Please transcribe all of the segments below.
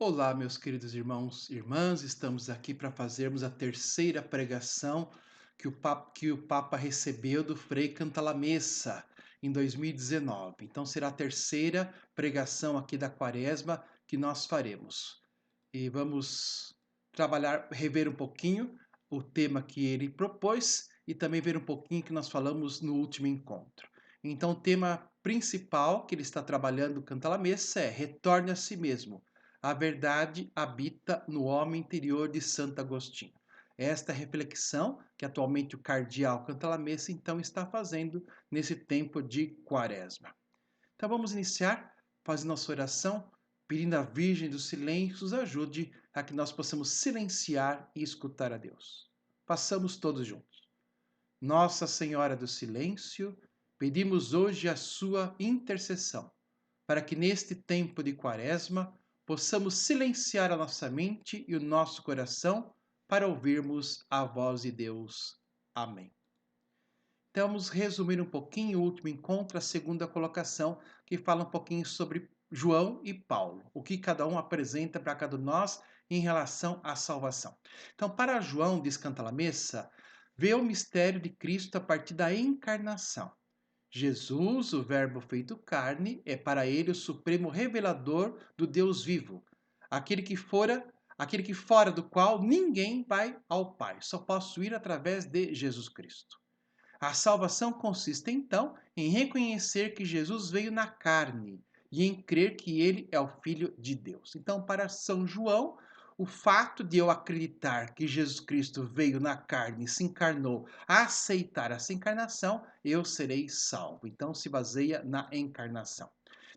Olá, meus queridos irmãos e irmãs, estamos aqui para fazermos a terceira pregação que o Papa recebeu do Frei Cantalamessa em 2019. Então, será a terceira pregação aqui da Quaresma que nós faremos. E vamos rever um pouquinho o tema que ele propôs e também ver um pouquinho que nós falamos no último encontro. Então, o tema principal que ele está trabalhando, Cantalamessa, é Retorne a si mesmo. A verdade habita no homem interior de Santo Agostinho. Esta reflexão que atualmente o cardeal Cantalamessa então está fazendo nesse tempo de Quaresma. Então vamos iniciar fazendo nossa oração, pedindo à Virgem dos Silêncios nos ajude a que nós possamos silenciar e escutar a Deus. Façamos todos juntos. Nossa Senhora do Silêncio, pedimos hoje a sua intercessão, para que neste tempo de Quaresma possamos silenciar a nossa mente e o nosso coração para ouvirmos a voz de Deus. Amém. Então vamos resumir um pouquinho o último encontro, a segunda colocação, que fala um pouquinho sobre João e Paulo, o que cada um apresenta para cada um de nós em relação à salvação. Então, para João, diz Cantalamessa, vê o mistério de Cristo a partir da encarnação. Jesus, o Verbo feito carne, é para ele o supremo revelador do Deus vivo, aquele que fora do qual ninguém vai ao Pai, só posso ir através de Jesus Cristo. A salvação consiste, então, em reconhecer que Jesus veio na carne e em crer que ele é o Filho de Deus. Então, para São João, o fato de eu acreditar que Jesus Cristo veio na carne e se encarnou, aceitar essa encarnação, eu serei salvo. Então, se baseia na encarnação.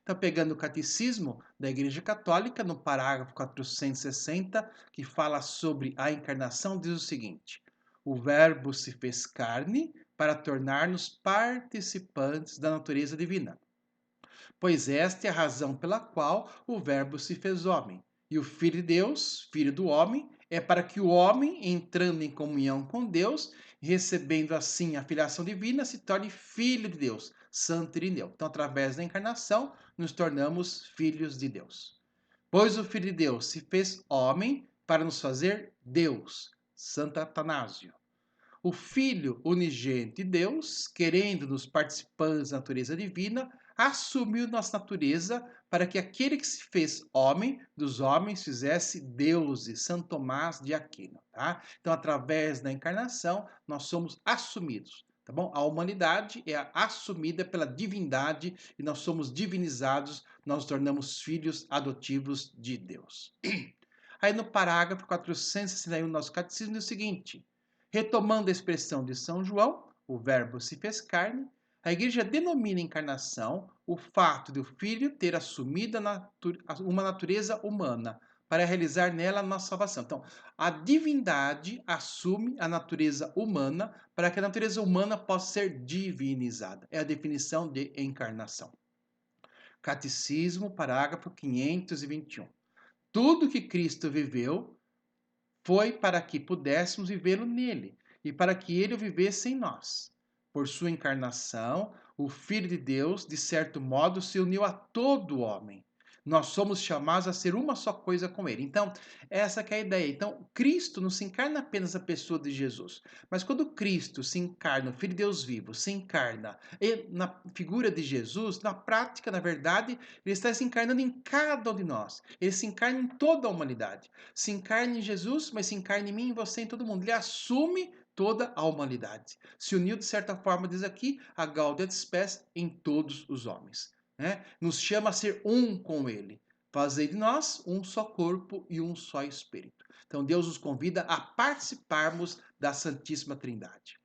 Então, pegando o catecismo da Igreja Católica, no parágrafo 460, que fala sobre a encarnação, diz o seguinte: o Verbo se fez carne para tornar-nos participantes da natureza divina. Pois esta é a razão pela qual o Verbo se fez homem. E o Filho de Deus, Filho do homem, é para que o homem, entrando em comunhão com Deus, recebendo assim a filiação divina, se torne filho de Deus, santo Irineu. Então, através da encarnação, nos tornamos filhos de Deus. Pois o Filho de Deus se fez homem para nos fazer Deus, Santo Atanásio. O Filho unigênito de Deus, querendo nos participantes da natureza divina, assumiu nossa natureza para que aquele que se fez homem dos homens fizesse deuses, Santo Tomás de Aquino. Tá? Então, através da encarnação, nós somos assumidos. Tá bom? A humanidade é assumida pela divindade e nós somos divinizados, nós nos tornamos filhos adotivos de Deus. Aí no parágrafo 461 do nosso catecismo diz o seguinte: retomando a expressão de São João, o Verbo se fez carne, a Igreja denomina encarnação o fato de o Filho ter assumido uma natureza humana para realizar nela a nossa salvação. Então, a divindade assume a natureza humana para que a natureza humana possa ser divinizada. É a definição de encarnação. Catecismo, parágrafo 521. Tudo que Cristo viveu foi para que pudéssemos vivê-lo nele e para que ele o vivesse em nós. Por sua encarnação, o Filho de Deus, de certo modo, se uniu a todo homem. Nós somos chamados a ser uma só coisa com ele. Então, essa que é a ideia. Então, Cristo não se encarna apenas a pessoa de Jesus, mas quando Cristo se encarna, o Filho de Deus vivo, se encarna na figura de Jesus, na prática, na verdade, ele está se encarnando em cada um de nós. Ele se encarna em toda a humanidade. Se encarna em Jesus, mas se encarna em mim, em você, em todo mundo. Ele assume toda a humanidade. Se uniu, de certa forma, diz aqui, a Gaudium et Spes em todos os homens. Né? Nos chama a ser um com ele. Fazer de nós um só corpo e um só espírito. Então Deus nos convida a participarmos da Santíssima Trindade.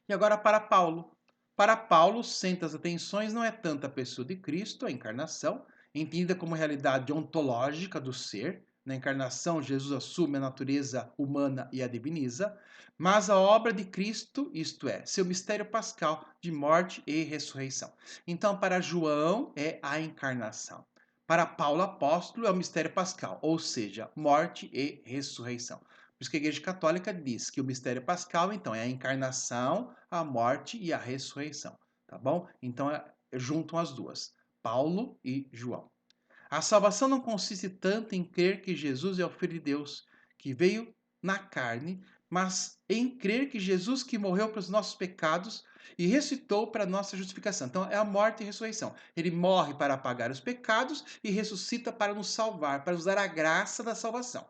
E agora para Paulo. Para Paulo, centro das atenções não é tanto a pessoa de Cristo, a encarnação, entendida como realidade ontológica do ser. Na encarnação, Jesus assume a natureza humana e a diviniza, mas a obra de Cristo, isto é, seu mistério pascal de morte e ressurreição. Então, para João, é a encarnação. Para Paulo apóstolo, é o mistério pascal, ou seja, morte e ressurreição. Por isso que a Igreja Católica diz que o mistério pascal, então, é a encarnação, a morte e a ressurreição, tá bom? Então, juntam as duas, Paulo e João. A salvação não consiste tanto em crer que Jesus é o Filho de Deus, que veio na carne, mas em crer que Jesus que morreu pelos nossos pecados e ressuscitou para a nossa justificação. Então, é a morte e a ressurreição. Ele morre para apagar os pecados e ressuscita para nos salvar, para nos dar a graça da salvação.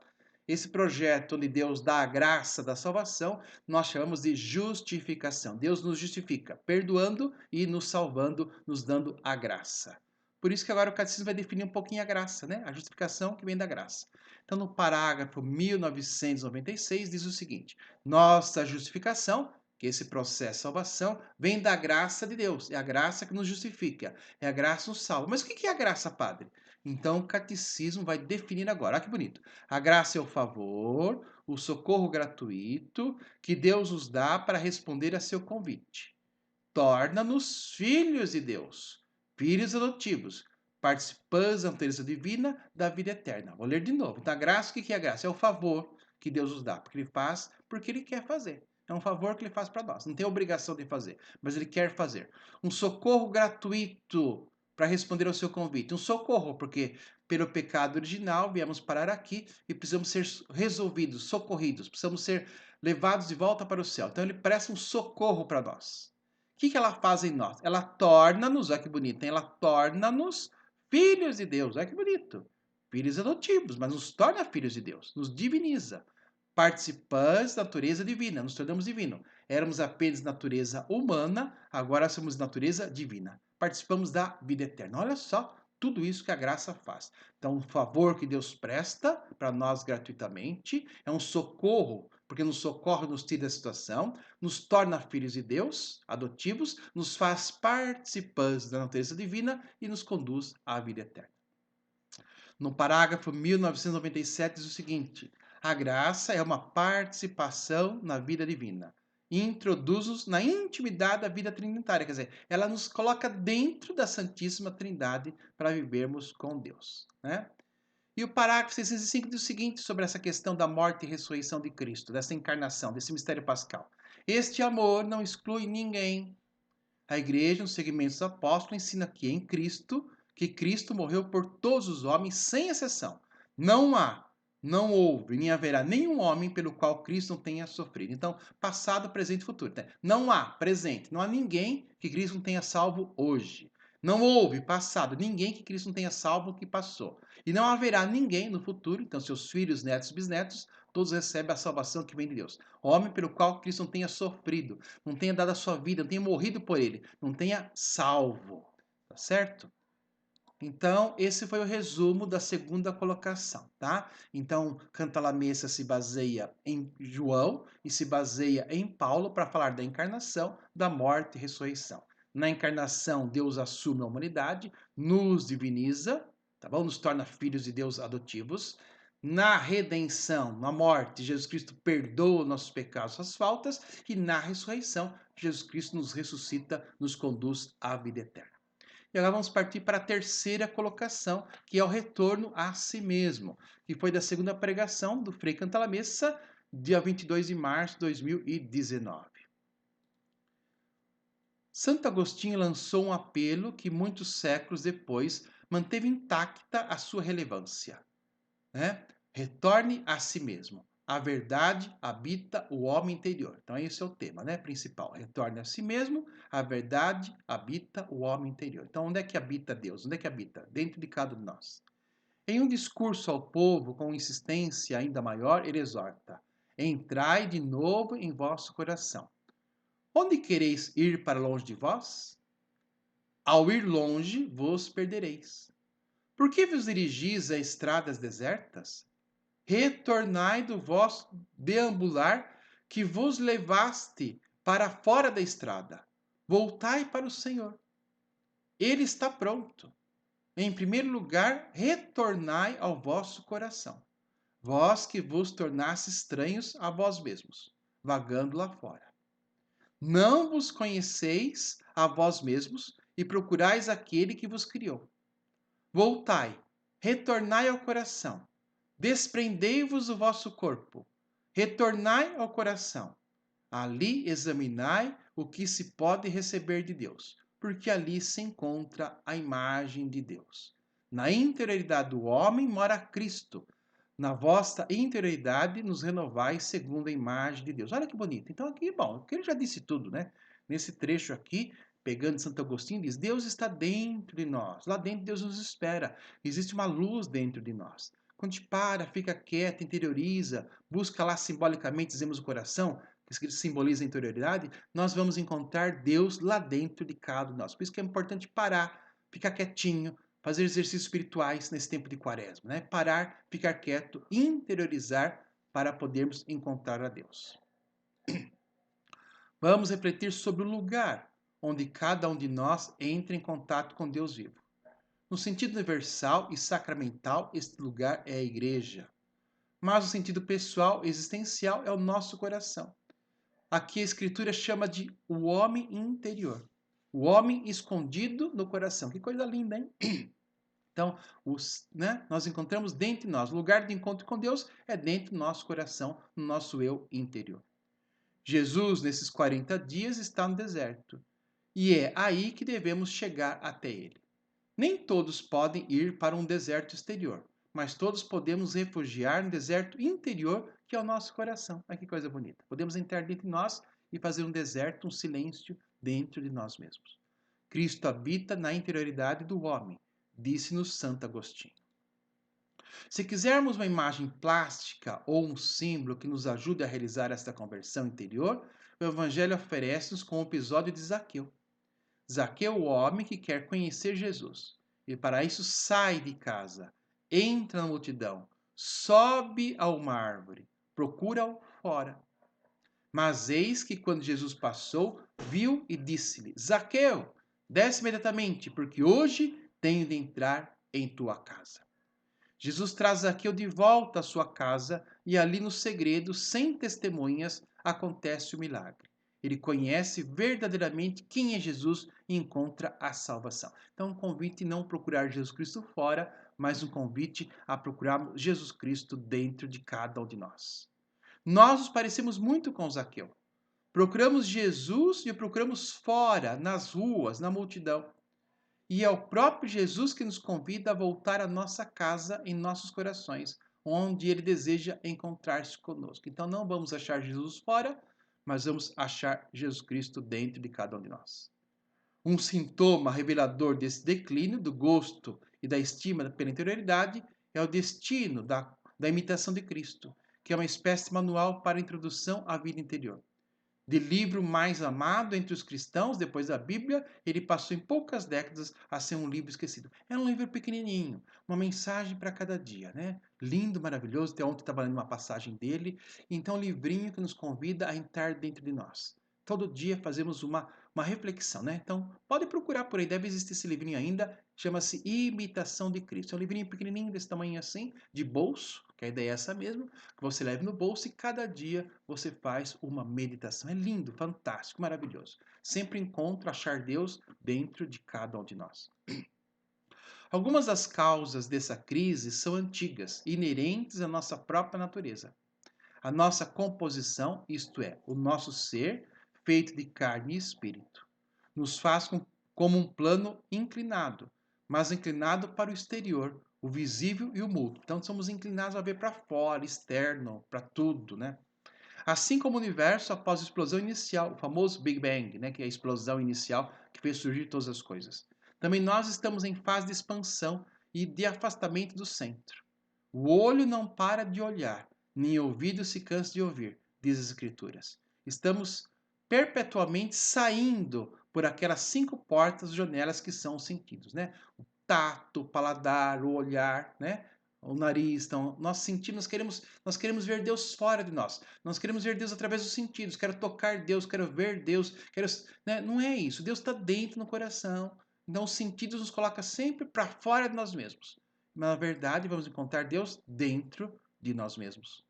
Esse projeto onde Deus dá a graça da salvação, nós chamamos de justificação. Deus nos justifica, perdoando e nos salvando, nos dando a graça. Por isso que agora o catecismo vai definir um pouquinho a graça, né? A justificação que vem da graça. Então, no parágrafo 1996, diz o seguinte: nossa justificação, que esse processo de salvação, vem da graça de Deus. É a graça que nos justifica. É a graça que nos salva. Mas o que é a graça, padre? Então, o catecismo vai definir agora. Olha que bonito. A graça é o favor, o socorro gratuito que Deus nos dá para responder a seu convite. Torna-nos filhos de Deus, filhos adotivos, participantes da natureza divina da vida eterna. Vou ler de novo. Então, a graça, o que é a graça? É o favor que Deus nos dá, porque Ele faz porque Ele quer fazer. É um favor que Ele faz para nós. Não tem obrigação de fazer, mas Ele quer fazer. Um socorro gratuito para responder ao seu convite. Um socorro, porque pelo pecado original viemos parar aqui e precisamos ser resolvidos, socorridos, precisamos ser levados de volta para o céu. Então Ele presta um socorro para nós. O que ela faz em nós? Ela torna-nos, olha que bonito, hein? Ela torna-nos filhos de Deus, olha que bonito. Filhos adotivos, mas nos torna filhos de Deus, nos diviniza. Participantes da natureza divina, nos tornamos divino. Éramos apenas natureza humana, agora somos natureza divina. Participamos da vida eterna. Olha só tudo isso que a graça faz. Então, um favor que Deus presta para nós gratuitamente, é um socorro, porque nos socorre, nos tira da situação, nos torna filhos de Deus, adotivos, nos faz participantes da natureza divina e nos conduz à vida eterna. No parágrafo 1997 diz o seguinte: a graça é uma participação na vida divina. Introduz-nos na intimidade da vida trinitária, quer dizer, ela nos coloca dentro da Santíssima Trindade para vivermos com Deus, né? E o parágrafo 605 diz o seguinte sobre essa questão da morte e ressurreição de Cristo, dessa encarnação, desse mistério pascal. Este amor não exclui ninguém. A igreja, nos segmentos dos apóstolos, ensina que Cristo morreu por todos os homens, sem exceção. Não há, não houve, nem haverá nenhum homem pelo qual Cristo não tenha sofrido. Então, passado, presente e futuro. Né? Não há, presente, não há ninguém que Cristo não tenha salvo hoje. Não houve, passado, ninguém que Cristo não tenha salvo que passou. E não haverá ninguém no futuro, então seus filhos, netos, bisnetos, todos recebem a salvação que vem de Deus. Homem pelo qual Cristo não tenha sofrido, não tenha dado a sua vida, não tenha morrido por ele, não tenha salvo. Tá certo? Então, esse foi o resumo da segunda colocação, tá? Então, Canta la Messa se baseia em João e se baseia em Paulo para falar da encarnação, da morte e ressurreição. Na encarnação, Deus assume a humanidade, nos diviniza, tá bom? Nos torna filhos de Deus adotivos. Na redenção, na morte, Jesus Cristo perdoa nossos pecados, suas faltas, e na ressurreição, Jesus Cristo nos ressuscita, nos conduz à vida eterna. E agora vamos partir para a terceira colocação, que é o retorno a si mesmo, que foi da segunda pregação do Frei Cantalamessa, dia 22 de março de 2019. Santo Agostinho lançou um apelo que muitos séculos depois manteve intacta a sua relevância, né? Retorne a si mesmo. A verdade habita o homem interior. Então, esse é o tema, né, principal. Retorne a si mesmo. A verdade habita o homem interior. Então, onde é que habita Deus? Onde é que habita? Dentro de cada um de nós. Em um discurso ao povo com insistência ainda maior, ele exorta: entrai de novo em vosso coração. Onde quereis ir para longe de vós? Ao ir longe, vos perdereis. Por que vos dirigis a estradas desertas? Retornai do vosso deambular que vos levaste para fora da estrada. Voltai para o Senhor. Ele está pronto. Em primeiro lugar, retornai ao vosso coração. Vós que vos tornaste estranhos a vós mesmos, vagando lá fora. Não vos conheceis a vós mesmos e procurais aquele que vos criou. Voltai, retornai ao coração. Desprendei-vos do vosso corpo, retornai ao coração. Ali examinai o que se pode receber de Deus, porque ali se encontra a imagem de Deus. Na interioridade do homem mora Cristo. Na vossa interioridade nos renovais segundo a imagem de Deus. Olha que bonito. Então aqui, bom, porque ele já disse tudo, né? Nesse trecho aqui, pegando Santo Agostinho, diz: Deus está dentro de nós. Lá dentro Deus nos espera. Existe uma luz dentro de nós. Quando a gente para, fica quieto, interioriza, busca lá simbolicamente, dizemos o coração, que simboliza a interioridade, nós vamos encontrar Deus lá dentro de cada um de nós. Por isso que é importante parar, ficar quietinho, fazer exercícios espirituais nesse tempo de quaresma, né? Parar, ficar quieto, interiorizar para podermos encontrar a Deus. Vamos refletir sobre o lugar onde cada um de nós entra em contato com Deus vivo. No sentido universal e sacramental, este lugar é a igreja. Mas no sentido pessoal, existencial, é o nosso coração. Aqui a Escritura chama de o homem interior. O homem escondido no coração. Que coisa linda, hein? Então, nós encontramos dentro de nós. O lugar de encontro com Deus é dentro do nosso coração, no nosso eu interior. Jesus, nesses 40 dias, está no deserto. E é aí que devemos chegar até ele. Nem todos podem ir para um deserto exterior, mas todos podemos refugiar no deserto interior, que é o nosso coração. Olha que coisa bonita. Podemos entrar dentro de nós e fazer um deserto, um silêncio dentro de nós mesmos. Cristo habita na interioridade do homem, disse-nos Santo Agostinho. Se quisermos uma imagem plástica ou um símbolo que nos ajude a realizar esta conversão interior, o Evangelho oferece-nos com o episódio de Zaqueu. Zaqueu, o homem que quer conhecer Jesus, e para isso sai de casa, entra na multidão, sobe a uma árvore, procura-o fora. Mas eis que quando Jesus passou, viu e disse-lhe: Zaqueu, desce imediatamente, porque hoje tenho de entrar em tua casa. Jesus traz Zaqueu de volta à sua casa e ali no segredo, sem testemunhas, acontece o milagre. Ele conhece verdadeiramente quem é Jesus e encontra a salvação. Então, um convite a não procurar Jesus Cristo fora, mas um convite a procurar Jesus Cristo dentro de cada um de nós. Nós nos parecemos muito com Zaqueu. Procuramos Jesus e o procuramos fora, nas ruas, na multidão. E é o próprio Jesus que nos convida a voltar à nossa casa em nossos corações, onde ele deseja encontrar-se conosco. Então não vamos achar Jesus fora, mas vamos achar Jesus Cristo dentro de cada um de nós. Um sintoma revelador desse declínio do gosto e da estima pela interioridade é o destino da imitação de Cristo, que é uma espécie de manual para a introdução à vida interior. De livro mais amado entre os cristãos, depois da Bíblia, ele passou em poucas décadas a ser um livro esquecido. É um livro pequenininho, uma mensagem para cada dia, né? Lindo, maravilhoso. Até ontem estava lendo uma passagem dele. Então, um livrinho que nos convida a entrar dentro de nós. Todo dia fazemos uma reflexão, né? Então, pode procurar por aí, deve existir esse livrinho ainda. Chama-se Imitação de Cristo. É um livrinho pequenininho, desse tamanho assim, de bolso, que a ideia é essa mesmo, que você leve no bolso e cada dia você faz uma meditação. É lindo, fantástico, maravilhoso. Sempre encontro achar Deus dentro de cada um de nós. Algumas das causas dessa crise são antigas, inerentes à nossa própria natureza. A nossa composição, isto é, o nosso ser, feito de carne e espírito, nos faz como um plano inclinado, mas inclinado para o exterior, o visível e o mútuo. Então somos inclinados a ver para fora, externo, para tudo, né? Assim como o universo após a explosão inicial, o famoso Big Bang, né, que é a explosão inicial que fez surgir todas as coisas. Também nós estamos em fase de expansão e de afastamento do centro. O olho não para de olhar, nem o ouvido se cansa de ouvir, diz as Escrituras. Estamos perpetuamente saindo por aquelas 5 portas, janelas que são os sentidos, né? O tato, o paladar, o olhar, né? O nariz. Então, nós sentimos, nós queremos ver Deus fora de nós. Nós queremos ver Deus através dos sentidos. Quero tocar Deus, quero ver Deus, né? Não é isso. Deus está dentro no coração. Então, os sentidos nos colocam sempre para fora de nós mesmos. Mas, na verdade, vamos encontrar Deus dentro de nós mesmos.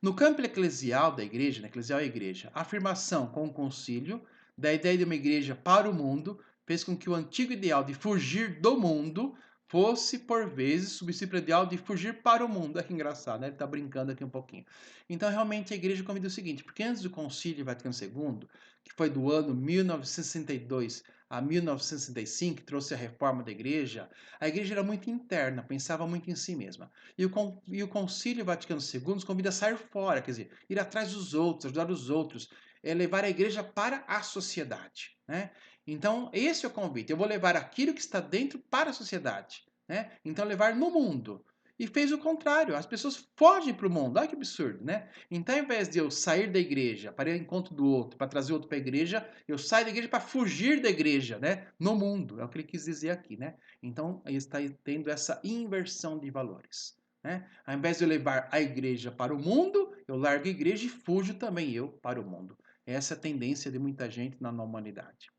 No campo eclesial da igreja, na eclesial é a igreja, a afirmação com o concílio da ideia de uma igreja para o mundo fez com que o antigo ideal de fugir do mundo fosse, por vezes, subsídio ideal de fugir para o mundo. Olha que engraçado, né? Ele está brincando aqui um pouquinho. Então, realmente, a igreja convida o seguinte, porque antes do Concílio Vaticano II, que foi do ano 1962 a 1965, que trouxe a reforma da igreja, a igreja era muito interna, pensava muito em si mesma. E o Concílio Vaticano II nos convida a sair fora, quer dizer, ir atrás dos outros, ajudar os outros, levar a igreja para a sociedade, né? Então, esse é o convite. Eu vou levar aquilo que está dentro para a sociedade, né? Então, levar no mundo. E fez o contrário. As pessoas fogem para o mundo. Olha que absurdo, né? Então, ao invés de eu sair da igreja para ir ao encontro do outro, para trazer outro para a igreja, eu saio da igreja para fugir da igreja, né? No mundo. É o que ele quis dizer aqui, né? Então, ele está tendo essa inversão de valores, né? Ao invés de eu levar a igreja para o mundo, eu largo a igreja e fujo também eu para o mundo. Essa é a tendência de muita gente na humanidade.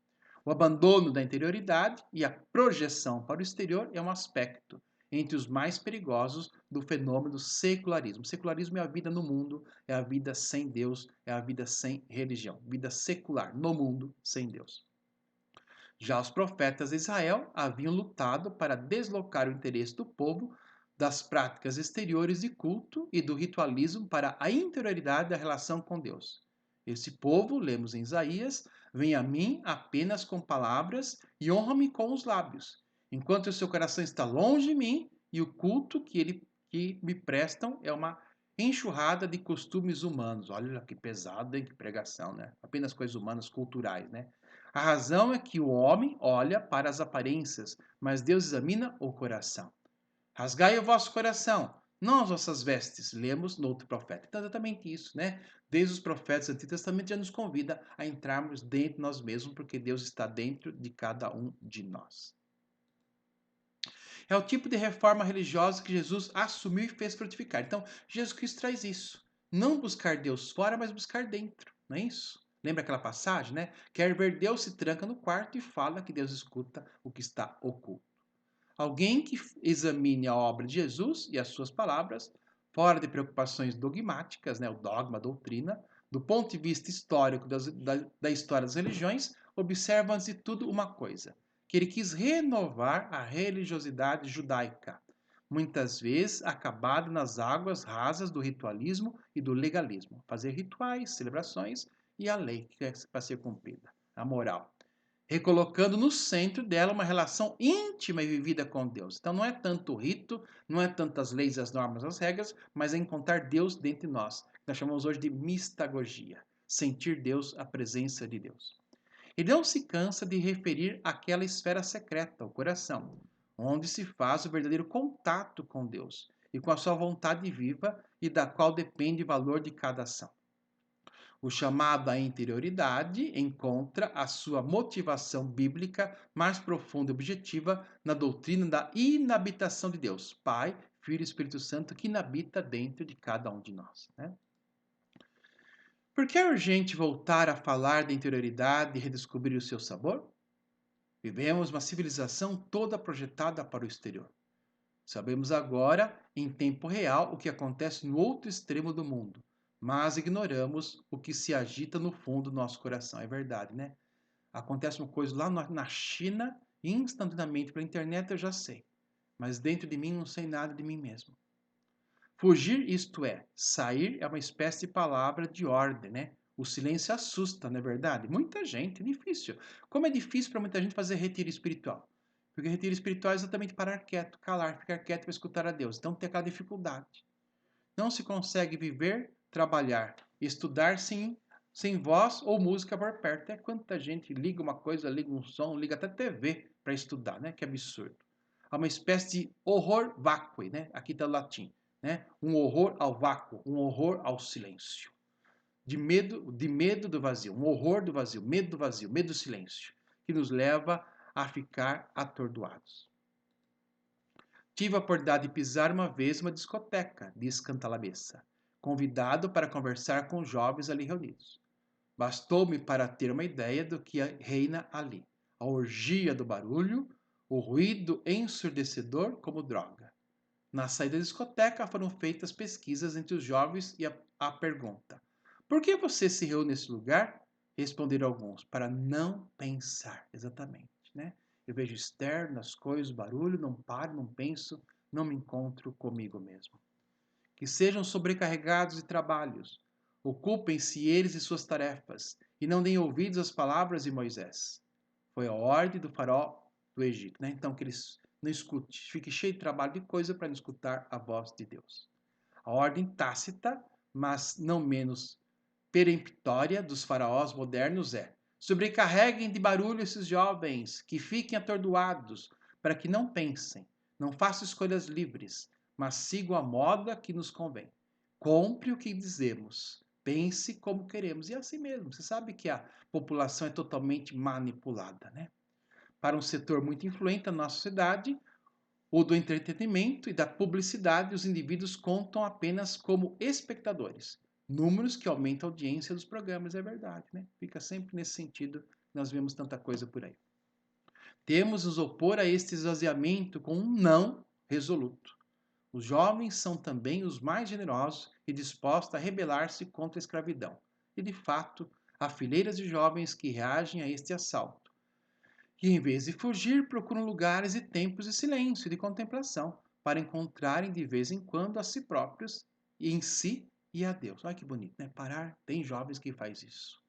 O abandono da interioridade e a projeção para o exterior é um aspecto entre os mais perigosos do fenômeno do secularismo. O secularismo é a vida no mundo, é a vida sem Deus, é a vida sem religião, vida secular no mundo sem Deus. Já os profetas de Israel haviam lutado para deslocar o interesse do povo das práticas exteriores de culto e do ritualismo para a interioridade da relação com Deus. Esse povo, lemos em Isaías, vem a mim apenas com palavras e honra-me com os lábios, enquanto o seu coração está longe de mim e o culto que me prestam é uma enxurrada de costumes humanos. Olha que pesado, hein? Que pregação, né? Apenas coisas humanas, culturais, né? A razão é que o homem olha para as aparências, mas Deus examina o coração. Rasgai o vosso coração, não as vossas vestes, lemos no outro profeta. Então, exatamente isso, né? Desde os profetas do Antigo Testamento já nos convida a entrarmos dentro de nós mesmos, porque Deus está dentro de cada um de nós. É o tipo de reforma religiosa que Jesus assumiu e fez frutificar. Então, Jesus Cristo traz isso. Não buscar Deus fora, mas buscar dentro, não é isso? Lembra aquela passagem, né? Quer ver Deus, se tranca no quarto e fala que Deus escuta o que está oculto. Alguém que examine a obra de Jesus e as suas palavras, fora de preocupações dogmáticas, né, o dogma, a doutrina, do ponto de vista histórico da história das religiões, observa antes de tudo uma coisa, que ele quis renovar a religiosidade judaica, muitas vezes acabada nas águas rasas do ritualismo e do legalismo, fazer rituais, celebrações e a lei que é para ser cumprida, a moral, recolocando no centro dela uma relação íntima e vivida com Deus. Então não é tanto o rito, não é tanto as leis, as normas, as regras, mas é encontrar Deus dentro de nós. Nós chamamos hoje de mistagogia, sentir Deus, a presença de Deus. Ele não se cansa de referir àquela esfera secreta, o coração, onde se faz o verdadeiro contato com Deus e com a sua vontade viva e da qual depende o valor de cada ação. O chamado à interioridade encontra a sua motivação bíblica mais profunda e objetiva na doutrina da inabitação de Deus, Pai, Filho e Espírito Santo, que inabita dentro de cada um de nós, né? Por que é urgente voltar a falar da interioridade e redescobrir o seu sabor? Vivemos uma civilização toda projetada para o exterior. Sabemos agora, em tempo real, o que acontece no outro extremo do mundo, mas ignoramos o que se agita no fundo do nosso coração. É verdade, né? Acontece uma coisa lá na China, instantaneamente pela internet eu já sei, mas dentro de mim não sei nada de mim mesmo. Fugir, isto é, sair, é uma espécie de palavra de ordem, né? O silêncio assusta, não é verdade? Muita gente, é difícil. Como é difícil para muita gente fazer retiro espiritual? Porque retiro espiritual é exatamente parar quieto, calar, ficar quieto para escutar a Deus. Então tem aquela dificuldade. Não se consegue viver, trabalhar, estudar sem voz ou música por perto. É quanta gente liga uma coisa, liga um som, liga até TV para estudar, né? Que absurdo. Há uma espécie de horror vacui, né? Aqui está o latim, né? Um horror ao vácuo, um horror ao silêncio. De medo do vazio, um horror do vazio, medo do silêncio, que nos leva a ficar atordoados. Tive a oportunidade de pisar uma vez uma discoteca, diz Cantalamessa, convidado para conversar com jovens ali reunidos. Bastou-me para ter uma ideia do que reina ali. A orgia do barulho, o ruído ensurdecedor como droga. Na saída da discoteca foram feitas pesquisas entre os jovens e a pergunta: por que você se reúne nesse lugar? Responderam alguns: para não pensar. Exatamente, né? Eu vejo externo, as coisas, o barulho, não paro, não penso, não me encontro comigo mesmo. Que sejam sobrecarregados de trabalhos, ocupem-se eles de suas tarefas, e não deem ouvidos às palavras de Moisés. Foi a ordem do faraó do Egito, né? Então que eles não escutem, fique cheio de trabalho de coisa para não escutar a voz de Deus. A ordem tácita, mas não menos peremptória dos faraós modernos é: sobrecarreguem de barulho esses jovens, que fiquem atordoados, para que não pensem, não façam escolhas livres, mas sigam a moda que nos convém. Compre o que dizemos, pense como queremos. E é assim mesmo, você sabe que a população é totalmente manipulada, né? Para um setor muito influente da nossa sociedade, o do entretenimento e da publicidade, os indivíduos contam apenas como espectadores. Números que aumentam a audiência dos programas, é verdade, né? Fica sempre nesse sentido que nós vemos tanta coisa por aí. Temos nos opor a este esvaziamento com um não resoluto. Os jovens são também os mais generosos e dispostos a rebelar-se contra a escravidão. E, de fato, há fileiras de jovens que reagem a este assalto que, em vez de fugir, procuram lugares e tempos de silêncio e de contemplação para encontrarem de vez em quando a si próprios, e em si e a Deus. Olha que bonito, né? Parar, tem jovens que faz isso.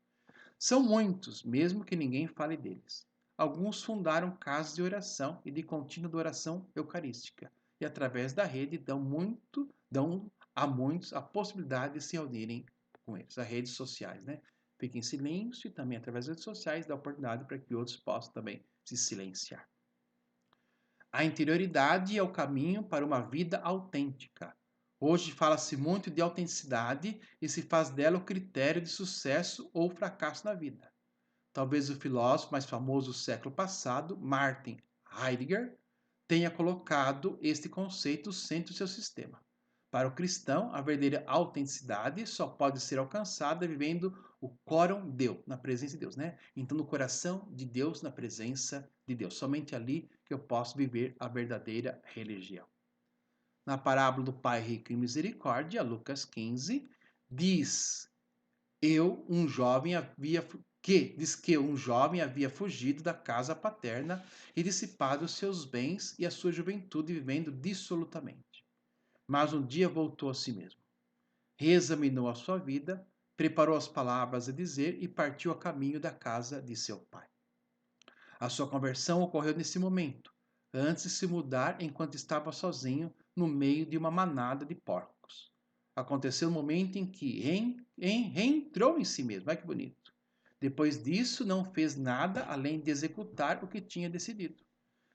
São muitos, mesmo que ninguém fale deles. Alguns fundaram casas de oração e de contínua oração eucarística, e através da rede dão a muitos a possibilidade de se unirem com eles, as redes sociais, né? Fica em silêncio e também através das redes sociais dá oportunidade para que outros possam também se silenciar. A interioridade é o caminho para uma vida autêntica. Hoje fala-se muito de autenticidade e se faz dela o critério de sucesso ou fracasso na vida. Talvez o filósofo mais famoso do século passado, Martin Heidegger, tenha colocado este conceito no centro do seu sistema. Para o cristão, a verdadeira autenticidade só pode ser alcançada vivendo o coram Deu, na presença de Deus, né? Então, no coração de Deus, na presença de Deus. Somente ali que eu posso viver a verdadeira religião. Na parábola do Pai Rico em Misericórdia, Lucas 15, diz diz que um jovem havia fugido da casa paterna e dissipado os seus bens e a sua juventude vivendo dissolutamente. Mas um dia voltou a si mesmo. Reexaminou a sua vida, preparou as palavras a dizer e partiu a caminho da casa de seu pai. A sua conversão ocorreu nesse momento, antes de se mudar enquanto estava sozinho no meio de uma manada de porcos. Aconteceu no momento em que reentrou em si mesmo. Olha que bonito. Depois disso, não fez nada além de executar o que tinha decidido.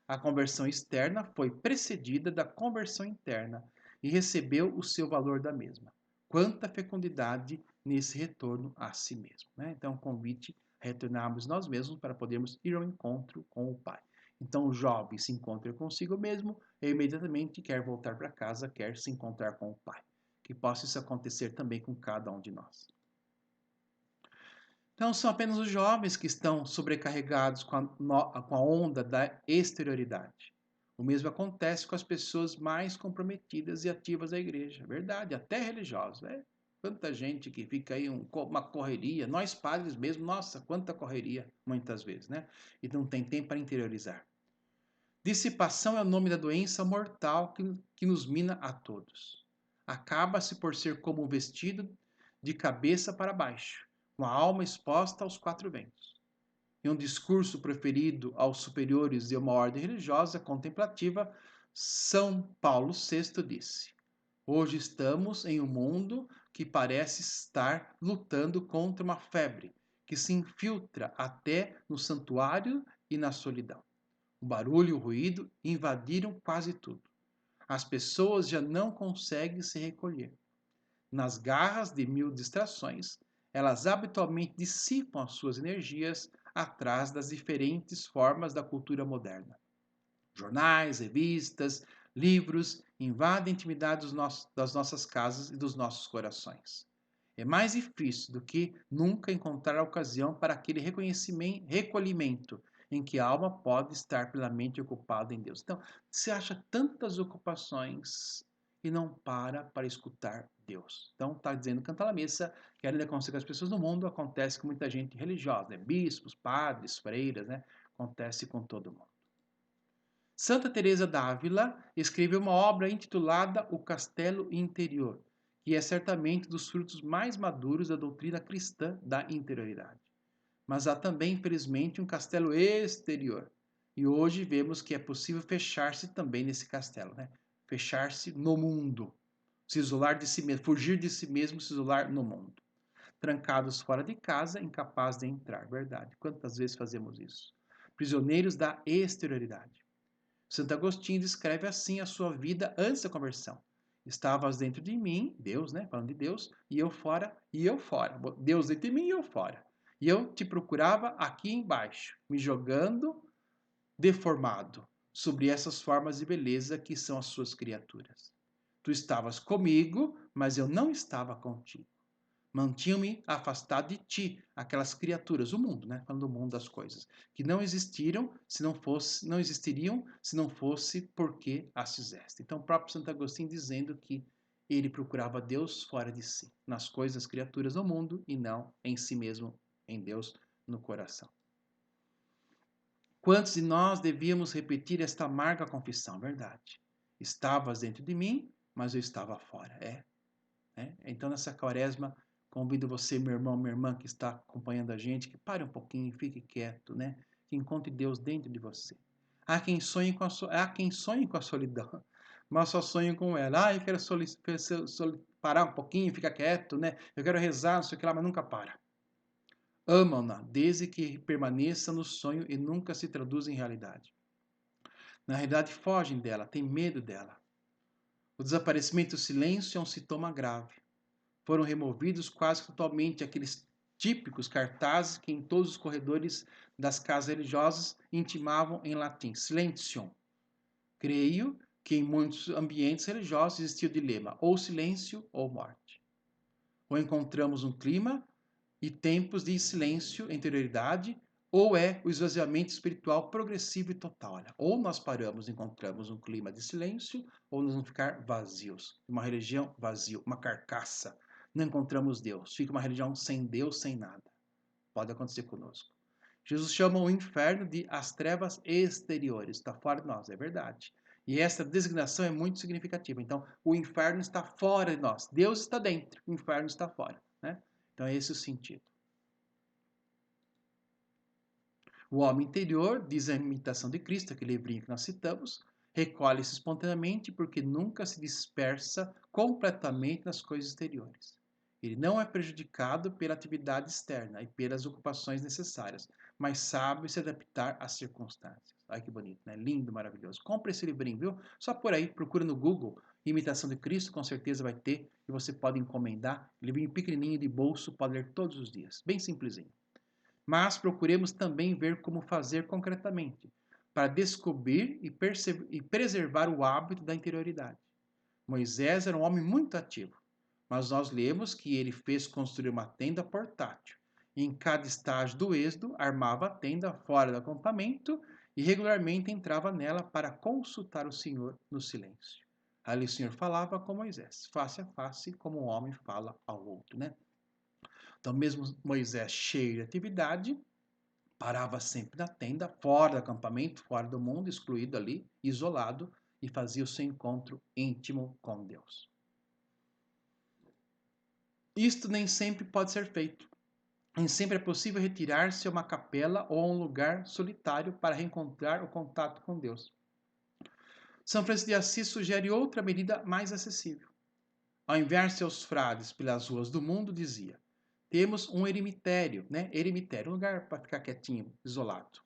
A conversão externa foi precedida da conversão interna e recebeu o seu valor da mesma. Quanta fecundidade nesse retorno a si mesmo. Né? Então, convite a retornarmos nós mesmos para podermos ir ao encontro com o Pai. Então, o jovem se encontra consigo mesmo e imediatamente quer voltar para casa, quer se encontrar com o Pai. Que possa isso acontecer também com cada um de nós. Então, são apenas os jovens que estão sobrecarregados com a onda da exterioridade. O mesmo acontece com as pessoas mais comprometidas e ativas da igreja. Verdade, até religiosos, né? Quanta gente que fica aí uma correria. Nós padres mesmo, nossa, quanta correria, muitas vezes, né? E não tem tempo para interiorizar. Dissipação é o nome da doença mortal que nos mina a todos. Acaba-se por ser como um vestido de cabeça para baixo, com a alma exposta aos quatro ventos. Em um discurso proferido aos superiores de uma ordem religiosa contemplativa, São Paulo VI disse: Hoje estamos em um mundo que parece estar lutando contra uma febre que se infiltra até no santuário e na solidão. O barulho e o ruído invadiram quase tudo. As pessoas já não conseguem se recolher. Nas garras de mil distrações, elas habitualmente dissipam as suas energias atrás das diferentes formas da cultura moderna. Jornais, revistas, livros invadem a intimidade das nossas casas e dos nossos corações. É mais difícil do que nunca encontrar a ocasião para aquele recolhimento em que a alma pode estar plenamente ocupada em Deus. Então, você acha tantas ocupações e não para escutar Deus. Então, está dizendo Cantar a Missa, que ainda acontecer com as pessoas no mundo, acontece com muita gente religiosa, né? Bispos, padres, freiras, né? Acontece com todo mundo. Santa Teresa d'Ávila escreveu uma obra intitulada O Castelo Interior, que é certamente dos frutos mais maduros da doutrina cristã da interioridade. Mas há também, infelizmente, um castelo exterior. E hoje vemos que é possível fechar-se também nesse castelo, né? Fechar-se no mundo, se isolar de si mesmo, fugir de si mesmo, se isolar no mundo. Trancados fora de casa, incapazes de entrar. Verdade. Quantas vezes fazemos isso? Prisioneiros da exterioridade. Santo Agostinho descreve assim a sua vida antes da conversão. Estavas dentro de mim, Deus, né? Falando de Deus, e eu fora, e eu fora. Deus dentro de mim e eu fora. E eu te procurava aqui embaixo, me jogando deformado sobre essas formas de beleza que são as suas criaturas. Tu estavas comigo, mas eu não estava contigo. Mantinham-me afastado de ti, aquelas criaturas, o mundo, né? Falando do mundo das coisas, que não existiriam se não fosse, não existiriam se não fosse porque as fizeste. Então, o próprio Santo Agostinho dizendo que ele procurava Deus fora de si, nas coisas, das criaturas do mundo e não em si mesmo, em Deus no coração. Quantos de nós devíamos repetir esta amarga confissão? Verdade. Estavas dentro de mim, mas eu estava fora. Então, nessa quaresma, convido você, meu irmão, minha irmã, que está acompanhando a gente, que pare um pouquinho, fique quieto, né? Que encontre Deus dentro de você. Há quem sonhe com a solidão, mas só sonha com ela. Ah, eu quero parar um pouquinho, fica quieto, né? Eu quero rezar, não sei o que lá, mas nunca para. Amam-na, desde que permaneça no sonho e nunca se traduz em realidade. Na realidade, fogem dela, têm medo dela. O desaparecimento do silêncio é um sintoma grave. Foram removidos quase totalmente aqueles típicos cartazes que em todos os corredores das casas religiosas intimavam em latim, silentium. Creio que em muitos ambientes religiosos existia o dilema, ou silêncio ou morte. Ou encontramos um clima e tempos de silêncio, interioridade, ou é o esvaziamento espiritual progressivo e total. Olha, ou nós paramos e encontramos um clima de silêncio, ou nós vamos ficar vazios. Uma religião vazia, uma carcaça. Não encontramos Deus. Fica uma religião sem Deus, sem nada. Pode acontecer conosco. Jesus chama o inferno de as trevas exteriores. Está fora de nós, é verdade. E essa designação é muito significativa. Então, o inferno está fora de nós. Deus está dentro, o inferno está fora. Né? Então, é esse o sentido. O homem interior, diz a imitação de Cristo, aquele livrinho que nós citamos, recolhe-se espontaneamente porque nunca se dispersa completamente nas coisas exteriores. Ele não é prejudicado pela atividade externa e pelas ocupações necessárias, mas sabe se adaptar às circunstâncias. Olha que bonito, né? Lindo, maravilhoso. Compre esse livrinho, viu? Só por aí, procura no Google, Imitação de Cristo, com certeza vai ter, e você pode encomendar. Livrinho pequenininho de bolso, pode ler todos os dias. Bem simplesinho. Mas procuremos também ver como fazer concretamente, para descobrir e preservar o hábito da interioridade. Moisés era um homem muito ativo, mas nós lemos que ele fez construir uma tenda portátil. E em cada estágio do êxodo, armava a tenda fora do acampamento e regularmente entrava nela para consultar o Senhor no silêncio. Ali o Senhor falava com Moisés, face a face, como um homem fala ao outro, né? Então, mesmo Moisés cheio de atividade, parava sempre na tenda, fora do acampamento, fora do mundo, excluído ali, isolado, e fazia o seu encontro íntimo com Deus. Isto nem sempre pode ser feito. Nem sempre é possível retirar-se a uma capela ou a um lugar solitário para reencontrar o contato com Deus. São Francisco de Assis sugere outra medida mais acessível. Ao enviar seus frades pelas ruas do mundo, dizia: temos um eremitério, né? Eremitério, um lugar para ficar quietinho, isolado,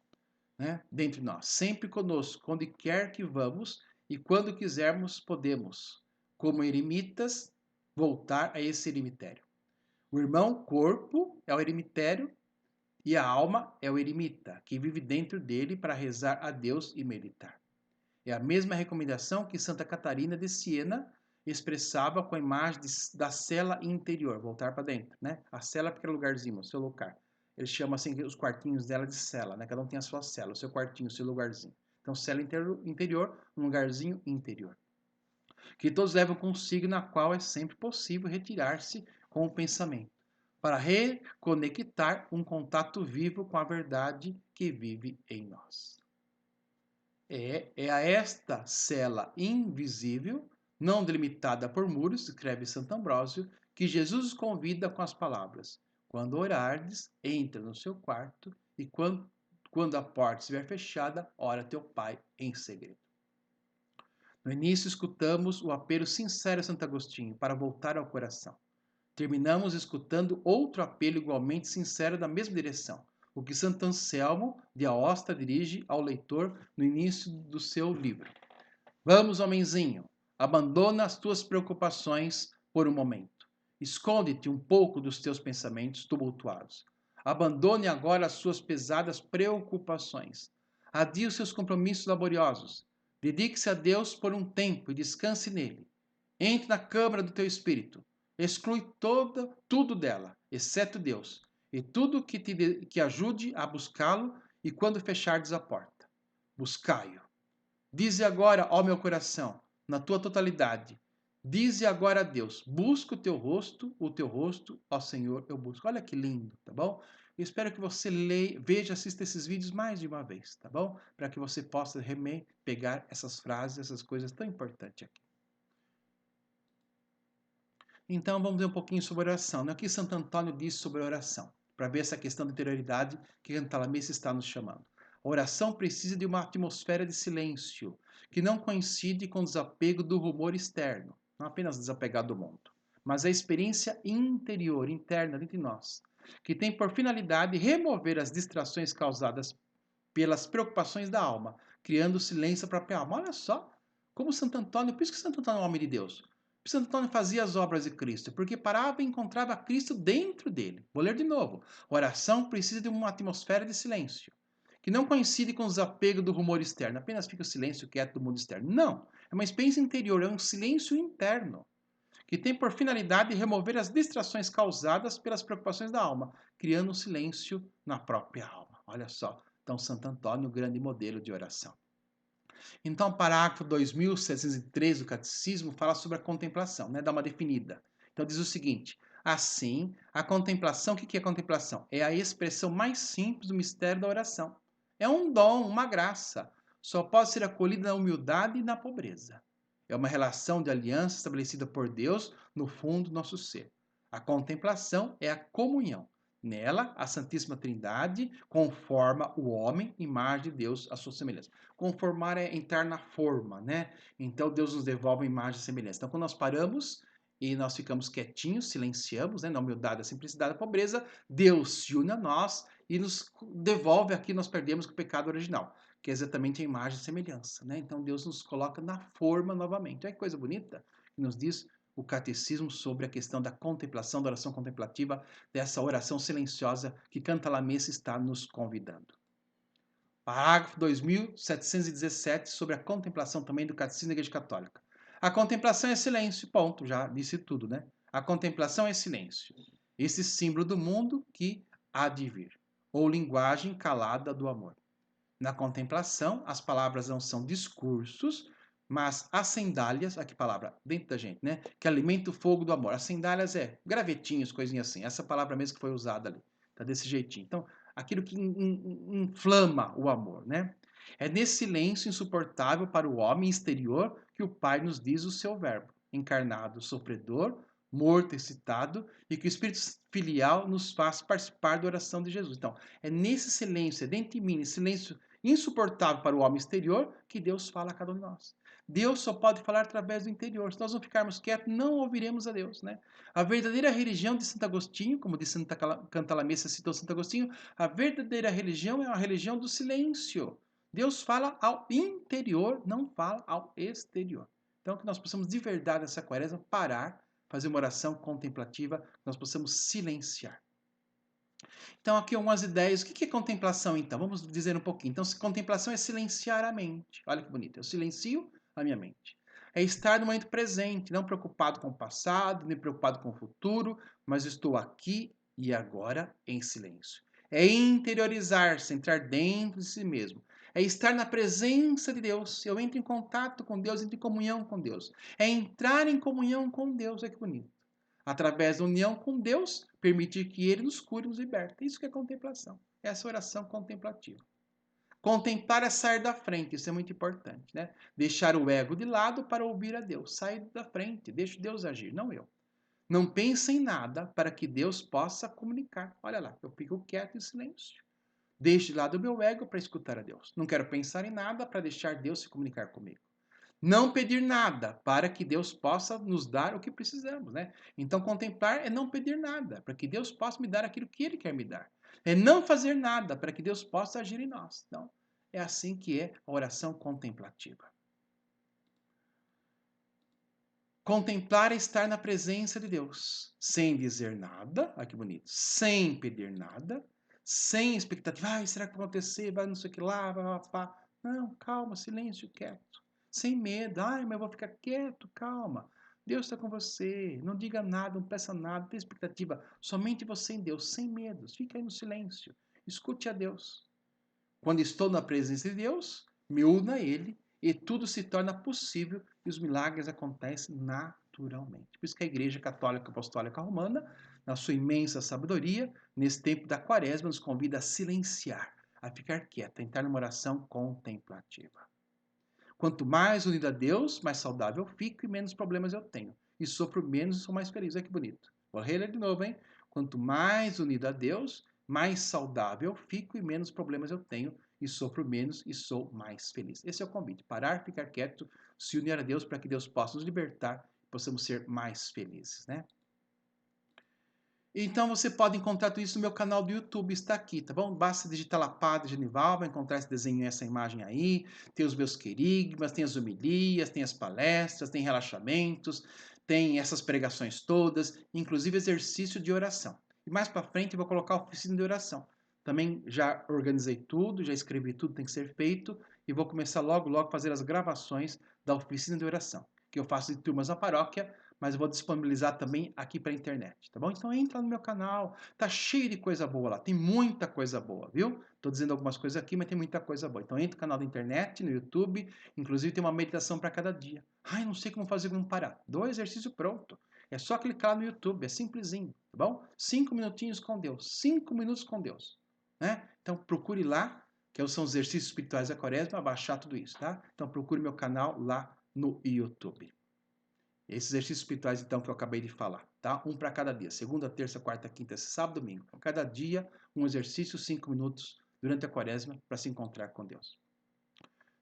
né? Dentro de nós, sempre conosco, onde quer que vamos e quando quisermos podemos, como eremitas, voltar a esse eremitério. O irmão corpo é o eremitério e a alma é o eremita, que vive dentro dele para rezar a Deus e meditar. É a mesma recomendação que Santa Catarina de Siena expressava com a imagem da cela interior, voltar para dentro, né? A cela é aquele lugarzinho, o seu lugar. Eles chamam assim os quartinhos dela de cela, né? Cada um tem a sua cela, o seu quartinho, o seu lugarzinho. Então, cela interior, um lugarzinho interior. Que todos levam consigo, na qual é sempre possível retirar-se com o pensamento, para reconectar um contato vivo com a verdade que vive em nós. É a esta cela invisível, não delimitada por muros, escreve Santo Ambrósio, que Jesus os convida com as palavras: quando orardes, entra no seu quarto e quando a porta estiver fechada, ora teu Pai em segredo. No início, escutamos o apelo sincero de Santo Agostinho para voltar ao coração. Terminamos escutando outro apelo igualmente sincero da mesma direção, o que Santo Anselmo de Aosta dirige ao leitor no início do seu livro. Vamos, homenzinho, abandona as tuas preocupações por um momento. Esconde-te um pouco dos teus pensamentos tumultuados. Abandone agora as suas pesadas preocupações. Adie os seus compromissos laboriosos. Dedique-se a Deus por um tempo e descanse nele. Entre na câmara do teu espírito. Exclui tudo dela, exceto Deus, e tudo que ajude a buscá-lo, e quando fechardes a porta, buscai-o. Dize agora, ó meu coração, na tua totalidade, dize agora a Deus, busca o teu rosto, ó Senhor, eu busco. Olha que lindo, tá bom? Eu espero que você leia, veja, assista esses vídeos mais de uma vez, tá bom? Para que você possa pegar essas frases, essas coisas tão importantes aqui. Então, vamos ver um pouquinho sobre oração. O que Santo Antônio diz sobre oração? Para ver essa questão de interioridade que Cantalamessa está nos chamando. A oração precisa de uma atmosfera de silêncio, que não coincide com o desapego do rumor externo, não apenas desapegar do mundo, mas a experiência interior, interna dentro de nós, que tem por finalidade remover as distrações causadas pelas preocupações da alma, criando silêncio para a própria alma. Olha só como Santo Antônio, por isso que Santo Antônio é um homem de Deus. Santo Antônio fazia as obras de Cristo, porque parava e encontrava Cristo dentro dele. Vou ler de novo. A oração precisa de uma atmosfera de silêncio, que não coincide com o desapego do rumor externo, apenas fica o silêncio quieto do mundo externo. Não, é uma experiência interior, é um silêncio interno, que tem por finalidade remover as distrações causadas pelas preocupações da alma, criando um silêncio na própria alma. Olha só, então Santo Antônio, o grande modelo de oração. Então, o parágrafo 2703 do Catecismo fala sobre a contemplação, né? Dá uma definida. Então, diz o seguinte: assim, a contemplação, o que é a contemplação? É a expressão mais simples do mistério da oração. É um dom, uma graça. Só pode ser acolhida na humildade e na pobreza. É uma relação de aliança estabelecida por Deus no fundo do nosso ser. A contemplação é a comunhão. Nela, a Santíssima Trindade conforma o homem, imagem de Deus, à sua semelhança. Conformar é entrar na forma, né? Então, Deus nos devolve a imagem e semelhança. Então, quando nós paramos e nós ficamos quietinhos, silenciamos, né? Na humildade, a simplicidade, a pobreza, Deus se une a nós e nos devolve aqui, nós perdemos o pecado original, que é exatamente a imagem e semelhança, né? Então, Deus nos coloca na forma novamente. Olha que coisa bonita que nos diz o catecismo sobre a questão da contemplação, da oração contemplativa, dessa oração silenciosa que Cantalamessa está nos convidando. Parágrafo 2717 sobre a contemplação também do Catecismo da Igreja Católica. A contemplação é silêncio, ponto, já disse tudo, né? A contemplação é silêncio, esse símbolo do mundo que há de vir, ou linguagem calada do amor. Na contemplação, as palavras não são discursos, mas as sandálias, aqui palavra dentro da gente, né? Que alimenta o fogo do amor. As sandálias é gravetinhos, coisinhas assim. Essa palavra mesmo que foi usada ali. Tá desse jeitinho. Então, aquilo que inflama o amor, né? É nesse silêncio insuportável para o homem exterior que o Pai nos diz o seu verbo, encarnado, sofredor, morto, excitado, e que o Espírito Filial nos faz participar da oração de Jesus. Então, é nesse silêncio, é dentro de mim, nesse silêncio insuportável para o homem exterior, que Deus fala a cada um de nós. Deus só pode falar através do interior. Se nós não ficarmos quietos, não ouviremos a Deus, né? A verdadeira religião de Santo Agostinho, como disse Santa Cantalamessa, citou Santo Agostinho, a verdadeira religião é a religião do silêncio. Deus fala ao interior, não fala ao exterior. Então, que nós possamos de verdade nessa quaresma parar, fazer uma oração contemplativa, que nós possamos silenciar. Então, aqui algumas ideias. O que é contemplação, então? Vamos dizer um pouquinho. Então, contemplação é silenciar a mente. Olha que bonito. Eu silencio a minha mente. É estar no momento presente, não preocupado com o passado, nem preocupado com o futuro, mas estou aqui e agora em silêncio. É interiorizar-se, entrar dentro de si mesmo. É estar na presença de Deus. Eu entro em contato com Deus, entro em comunhão com Deus. É entrar em comunhão com Deus. Olha que bonito. Através da união com Deus, permitir que Ele nos cure e nos liberte. Isso que é contemplação. Essa oração contemplativa. Contemplar é sair da frente, isso é muito importante, né? Deixar o ego de lado para ouvir a Deus. Sair da frente, deixa Deus agir, não eu. Não pense em nada para que Deus possa comunicar. Olha lá, eu fico quieto em silêncio. Deixe de lado o meu ego para escutar a Deus. Não quero pensar em nada para deixar Deus se comunicar comigo. Não pedir nada para que Deus possa nos dar o que precisamos, né? Então, contemplar é não pedir nada para que Deus possa me dar aquilo que Ele quer me dar. É não fazer nada para que Deus possa agir em nós. Então, é assim que é a oração contemplativa. Contemplar é estar na presença de Deus, sem dizer nada, olha que bonito, sem pedir nada, sem expectativa, será que vai acontecer, vai não sei o que lá, vai. Não, calma, silêncio, quieto, sem medo, mas eu vou ficar quieto, calma, Deus está com você, não diga nada, não peça nada, não tenha expectativa, somente você em Deus, sem medos, fica aí no silêncio, escute a Deus. Quando estou na presença de Deus, me uno a Ele e tudo se torna possível e os milagres acontecem naturalmente. Por isso que a Igreja Católica Apostólica Romana, na sua imensa sabedoria, nesse tempo da Quaresma, nos convida a silenciar, a ficar quieto, a entrar numa oração contemplativa. Quanto mais unido a Deus, mais saudável eu fico e menos problemas eu tenho. E sofro menos e sou mais feliz. Olha que bonito. Vou reler de novo, hein? Quanto mais unido a Deus, mais saudável eu fico e menos problemas eu tenho. E sofro menos e sou mais feliz. Esse é o convite. Parar, ficar quieto, se unir a Deus para que Deus possa nos libertar e possamos ser mais felizes, né? Então você pode encontrar tudo isso no meu canal do YouTube, está aqui, tá bom? Basta digitar lá Padre Genival, vai encontrar esse desenho, essa imagem aí. Tem os meus querigmas, tem as homilias, tem as palestras, tem relaxamentos, tem essas pregações todas, inclusive exercício de oração. E mais para frente eu vou colocar a oficina de oração. Também já organizei tudo, já escrevi tudo, tem que ser feito, e vou começar logo a fazer as gravações da oficina de oração, que eu faço de turmas na paróquia, mas eu vou disponibilizar também aqui para a internet, tá bom? Então entra no meu canal, tá cheio de coisa boa lá, tem muita coisa boa, viu? Tô dizendo algumas coisas aqui, mas tem muita coisa boa. Então entra no canal da internet, no YouTube, inclusive tem uma meditação para cada dia. Não sei como fazer, como parar. Do exercício pronto. É só clicar no YouTube, é simplesinho, tá bom? 5 minutinhos com Deus, 5 minutos com Deus, né? Então procure lá, que são os exercícios espirituais da Quaresma, baixar tudo isso, tá? Então procure meu canal lá no YouTube. Esses exercícios espirituais, então, que eu acabei de falar, tá? Um para cada dia. Segunda, terça, quarta, quinta, sábado, domingo. Cada dia, um exercício, 5 minutos durante a Quaresma para se encontrar com Deus.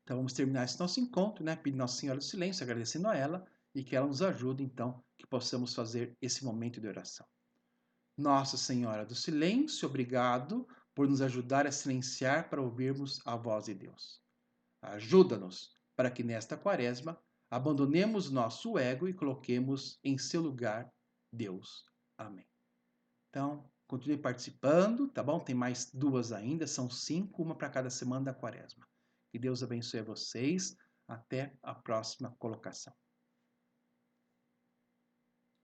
Então, vamos terminar esse nosso encontro, né? Pedindo Nossa Senhora do Silêncio, agradecendo a ela e que ela nos ajude, então, que possamos fazer esse momento de oração. Nossa Senhora do Silêncio, obrigado por nos ajudar a silenciar para ouvirmos a voz de Deus. Ajuda-nos para que nesta Quaresma abandonemos nosso ego e coloquemos em seu lugar Deus. Amém. Então, continue participando, tá bom? Tem mais 2 ainda, são 5, uma para cada semana da Quaresma. Que Deus abençoe vocês. Até a próxima colocação.